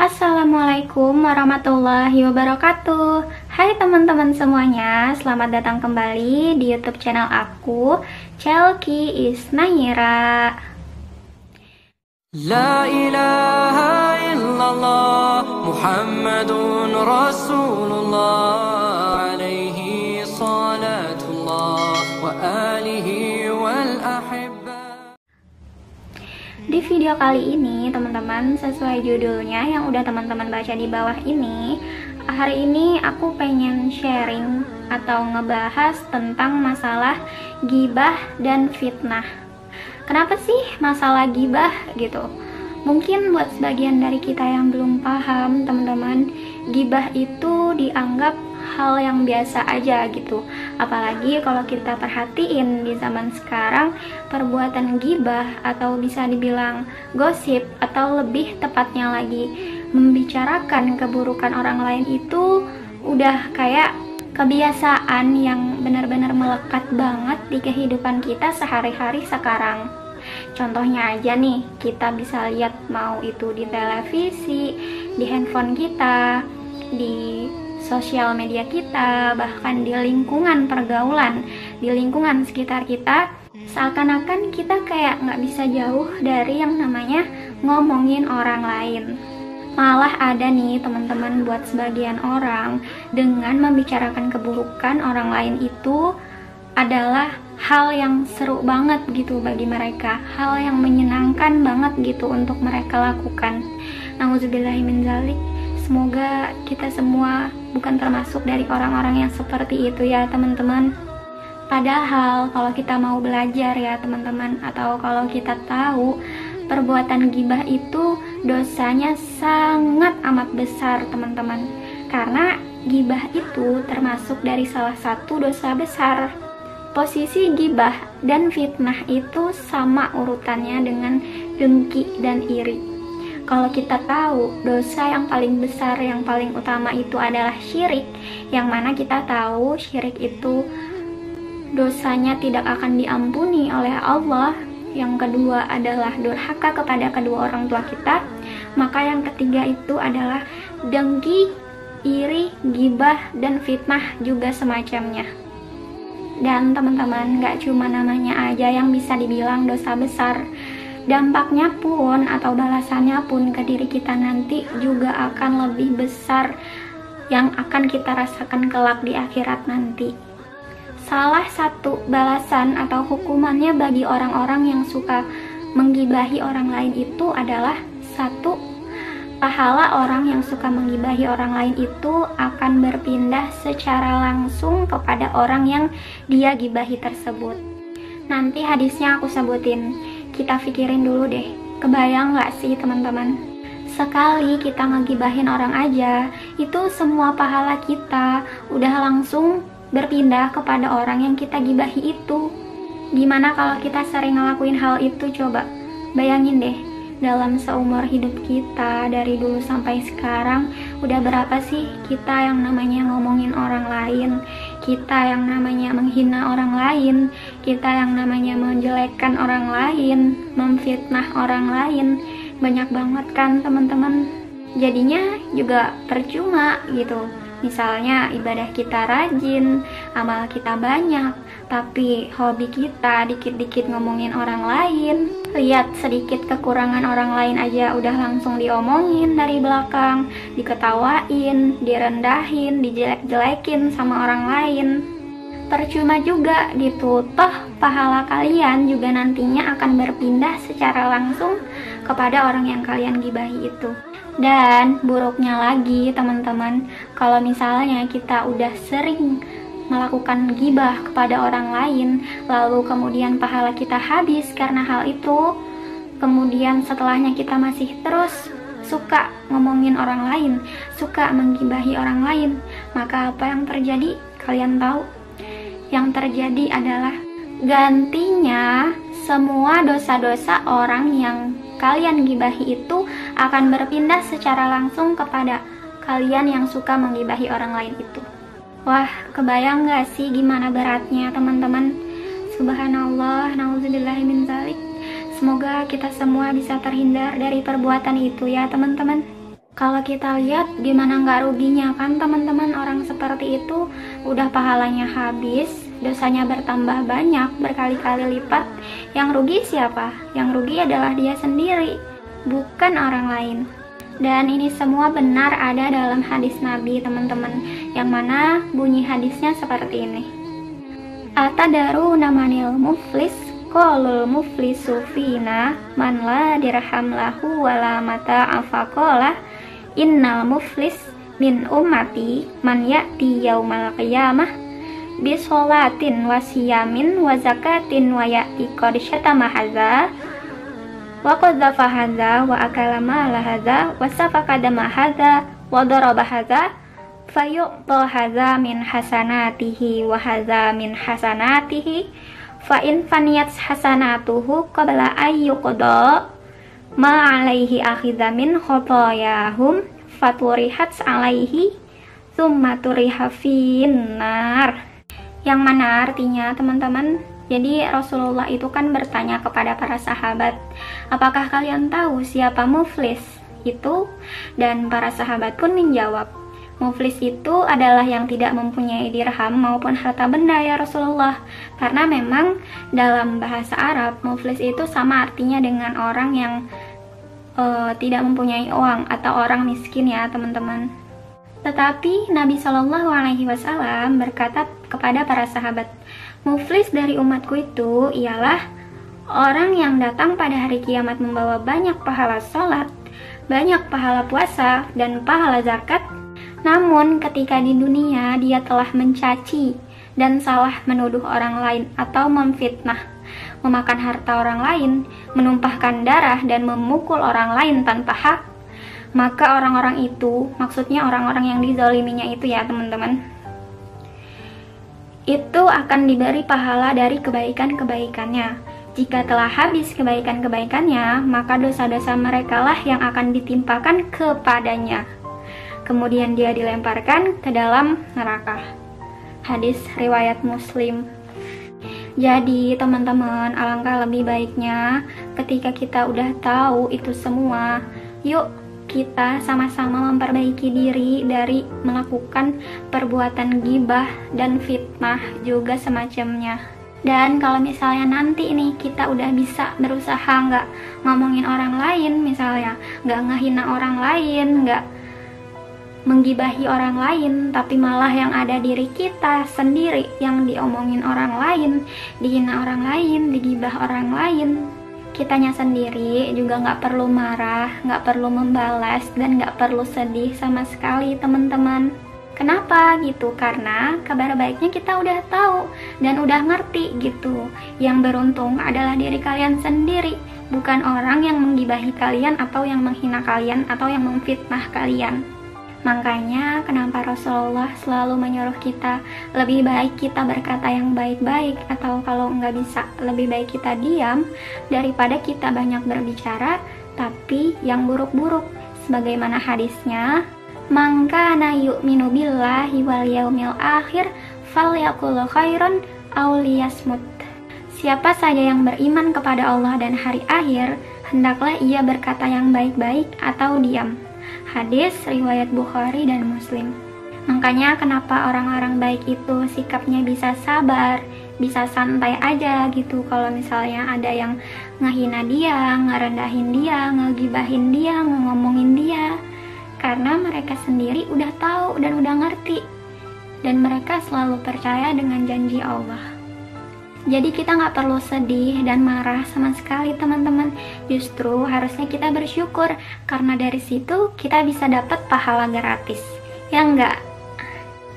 Assalamualaikum warahmatullahi wabarakatuh. Hai teman-teman semuanya, selamat datang kembali di YouTube channel aku, Chelky Isnaira. La ilaha illallah Muhammadun Rasulullah alaihi salatullah wa alihi wal ahibba. Di video kali ini teman-teman, sesuai judulnya yang udah teman-teman baca di bawah ini, hari ini aku pengen sharing atau ngebahas tentang masalah ghibah dan fitnah. Kenapa sih masalah ghibah gitu? Mungkin buat sebagian dari kita yang belum paham teman-teman, ghibah itu dianggap hal yang biasa aja gitu. Apalagi kalau kita perhatiin di zaman sekarang, perbuatan ghibah atau bisa dibilang gosip atau lebih tepatnya lagi membicarakan keburukan orang lain itu udah kayak kebiasaan yang benar-benar melekat banget di kehidupan kita sehari-hari sekarang. Contohnya aja nih, kita bisa lihat mau itu di televisi, di handphone kita, di sosial media kita, bahkan di lingkungan pergaulan, di lingkungan sekitar kita, seakan-akan kita kayak nggak bisa jauh dari yang namanya ngomongin orang lain. Malah ada nih teman-teman, buat sebagian orang, dengan membicarakan keburukan orang lain itu adalah hal yang seru banget gitu bagi mereka, hal yang menyenangkan banget gitu untuk mereka lakukan. Nauzubillahiminzalik. Semoga kita semua bukan termasuk dari orang-orang yang seperti itu ya teman-teman. Padahal kalau kita mau belajar ya teman-teman, atau kalau kita tahu perbuatan ghibah itu dosanya sangat amat besar teman-teman. Karena ghibah itu termasuk dari salah satu dosa besar. Posisi ghibah dan fitnah itu sama urutannya dengan dengki dan iri. Kalau kita tahu dosa yang paling besar, yang paling utama itu adalah syirik, yang mana kita tahu syirik itu dosanya tidak akan diampuni oleh Allah. Yang kedua adalah durhaka kepada kedua orang tua kita. Maka yang ketiga itu adalah dengki, iri, ghibah, dan fitnah juga semacamnya. Dan teman-teman, gak cuma namanya aja yang bisa dibilang dosa besar, dampaknya pun atau balasannya pun ke diri kita nanti juga akan lebih besar yang akan kita rasakan kelak di akhirat nanti. Salah satu balasan atau hukumannya bagi orang-orang yang suka menggibahi orang lain itu adalah satu, pahala orang yang suka menggibahi orang lain itu akan berpindah secara langsung kepada orang yang dia gibahi tersebut. Nanti hadisnya aku sebutin, kita pikirin dulu deh. Kebayang gak sih teman-teman? Sekali kita ngegibahin orang aja, itu semua pahala kita udah langsung berpindah kepada orang yang kita gibahi itu. Gimana kalau kita sering ngelakuin hal itu coba? Bayangin deh, dalam seumur hidup kita dari dulu sampai sekarang, udah berapa sih kita yang namanya ngomongin orang lain, kita yang namanya menghina orang lain, kita yang namanya menjelekkan orang lain, memfitnah orang lain. Banyak banget kan teman-teman. Jadinya juga percuma gitu. Misalnya ibadah kita rajin, amal kita banyak, tapi hobi kita dikit-dikit ngomongin orang lain. Lihat sedikit kekurangan orang lain aja udah langsung diomongin dari belakang, diketawain, direndahin, dijelek-jelekin sama orang lain. Percuma juga gitu, toh pahala kalian juga nantinya akan berpindah secara langsung kepada orang yang kalian gibahi itu. Dan buruknya lagi teman-teman, kalau misalnya kita udah sering melakukan ghibah kepada orang lain, lalu kemudian pahala kita habis karena hal itu, kemudian setelahnya kita masih terus suka ngomongin orang lain, suka menggibahi orang lain, maka apa yang terjadi? Kalian tahu? Yang terjadi adalah gantinya semua dosa-dosa orang yang kalian gibahi itu akan berpindah secara langsung kepada kalian yang suka menggibahi orang lain itu. Wah, kebayang gak sih gimana beratnya teman-teman? Subhanallah, nauzubillahiminzalik. Semoga kita semua bisa terhindar dari perbuatan itu ya teman-teman. Kalau kita lihat gimana nggak ruginya kan teman-teman, orang seperti itu udah pahalanya habis, dosanya bertambah banyak, berkali-kali lipat. Yang rugi siapa? Yang rugi adalah dia sendiri, bukan orang lain. Dan ini semua benar ada dalam hadis Nabi teman-teman, yang mana bunyi hadisnya seperti ini. Atadaru namanil muflis, qalul muflisu fina man la dirham lahu wala mata afaqalah innal muflis min ummati man ya'ti yaumal qiyamah bi sholatin wa siyamin wa zakatin wa ya'ti qad syatama hadza wa qadzafa hadza wa akala mala hadza wa safaka dama hadza wa daraba hadza fayu'ta hadza min hasanatihi wa hadza min hasanatihi fa in faniyat hasanatuhu qabla ayyuqda ma alaihi akhidha min khotoyahum faturihat alaihi thumma turiha finnar. Yang mana artinya teman-teman, jadi Rasulullah itu kan bertanya kepada para sahabat, apakah kalian tahu siapa muflis itu? Dan para sahabat pun menjawab, muflis itu adalah yang tidak mempunyai dirham maupun harta benda ya Rasulullah. Karena memang dalam bahasa Arab, muflis itu sama artinya dengan orang yang tidak mempunyai uang atau orang miskin ya teman-teman. Tetapi Nabi Shallallahu Alaihi Wasallam berkata kepada para sahabat, muflis dari umatku itu ialah orang yang datang pada hari kiamat membawa banyak pahala sholat, banyak pahala puasa, dan pahala zakat. Namun ketika di dunia dia telah mencaci dan salah menuduh orang lain atau memfitnah, memakan harta orang lain, menumpahkan darah dan memukul orang lain tanpa hak, maka orang-orang itu, maksudnya orang-orang yang dizaliminya itu ya teman-teman, itu akan diberi pahala dari kebaikan-kebaikannya. Jika telah habis kebaikan-kebaikannya, maka dosa-dosa mereka lah yang akan ditimpakan kepadanya. Kemudian dia dilemparkan ke dalam neraka. Hadis riwayat Muslim. Jadi teman-teman, alangkah lebih baiknya ketika kita udah tahu itu semua, yuk kita sama-sama memperbaiki diri dari melakukan perbuatan ghibah dan fitnah juga semacamnya. Dan kalau misalnya nanti nih kita udah bisa berusaha nggak ngomongin orang lain, misalnya nggak ngehina orang lain, nggak menggibahi orang lain, tapi malah yang ada diri kita sendiri yang diomongin orang lain, dihina orang lain, digibah orang lain, kitanya sendiri juga nggak perlu marah, nggak perlu membalas, dan nggak perlu sedih sama sekali teman-teman. Kenapa gitu? Karena kabar baiknya kita udah tahu dan udah ngerti gitu. Yang beruntung adalah diri kalian sendiri, bukan orang yang menggibahi kalian atau yang menghina kalian atau yang memfitnah kalian. Makanya kenapa Rasulullah selalu menyuruh kita lebih baik kita berkata yang baik-baik, atau kalau nggak bisa lebih baik kita diam daripada kita banyak berbicara tapi yang buruk-buruk. Sebagaimana hadisnya, man kana yu'minu billahi wal yaumil akhir falyaqul khairan aw liyasmut. Siapa saja yang beriman kepada Allah dan hari akhir, hendaklah ia berkata yang baik-baik atau diam. Hadis riwayat Bukhari dan Muslim. Makanya kenapa orang-orang baik itu sikapnya bisa sabar, bisa santai aja gitu kalau misalnya ada yang ngehina dia, ngerendahin dia, ngegibahin dia, ngomongin dia. Karena mereka sendiri udah tahu dan udah ngerti, dan mereka selalu percaya dengan janji Allah. Jadi kita nggak perlu sedih dan marah sama sekali teman-teman. Justru harusnya kita bersyukur, karena dari situ kita bisa dapat pahala gratis. Ya enggak?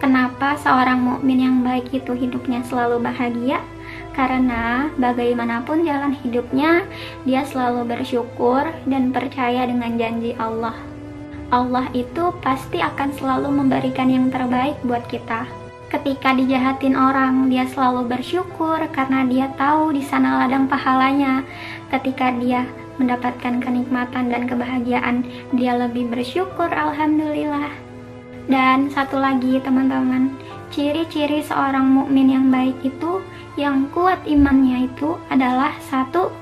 Kenapa seorang mukmin yang baik itu hidupnya selalu bahagia? Karena bagaimanapun jalan hidupnya, dia selalu bersyukur dan percaya dengan janji Allah. Allah itu pasti akan selalu memberikan yang terbaik buat kita. Ketika dijahatin orang, dia selalu bersyukur karena dia tahu di sana ladang pahalanya. Ketika dia mendapatkan kenikmatan dan kebahagiaan, dia lebih bersyukur, alhamdulillah. Dan satu lagi teman-teman, ciri-ciri seorang mukmin yang baik itu, yang kuat imannya itu adalah satu,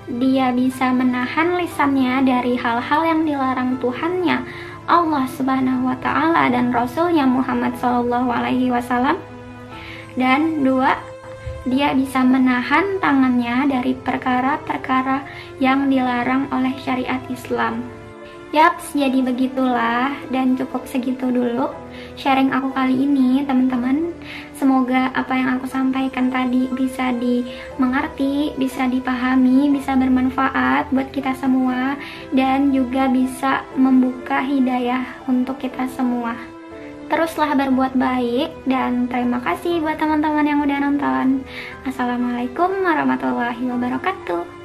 dia bisa menahan lisannya dari hal-hal yang dilarang Tuhannya Allah Subhanahu wa Ta'ala dan Rasulnya Muhammad Shallallahu Alaihi Wasallam. Dan 2, dia bisa menahan tangannya dari perkara-perkara yang dilarang oleh syariat Islam. Yaps, jadi begitulah, dan cukup segitu dulu sharing aku kali ini teman-teman. Semoga apa yang aku sampaikan tadi bisa dimengerti, bisa dipahami, bisa bermanfaat buat kita semua, dan juga bisa membuka hidayah untuk kita semua. Teruslah berbuat baik, dan terima kasih buat teman-teman yang udah nonton. Assalamualaikum warahmatullahi wabarakatuh.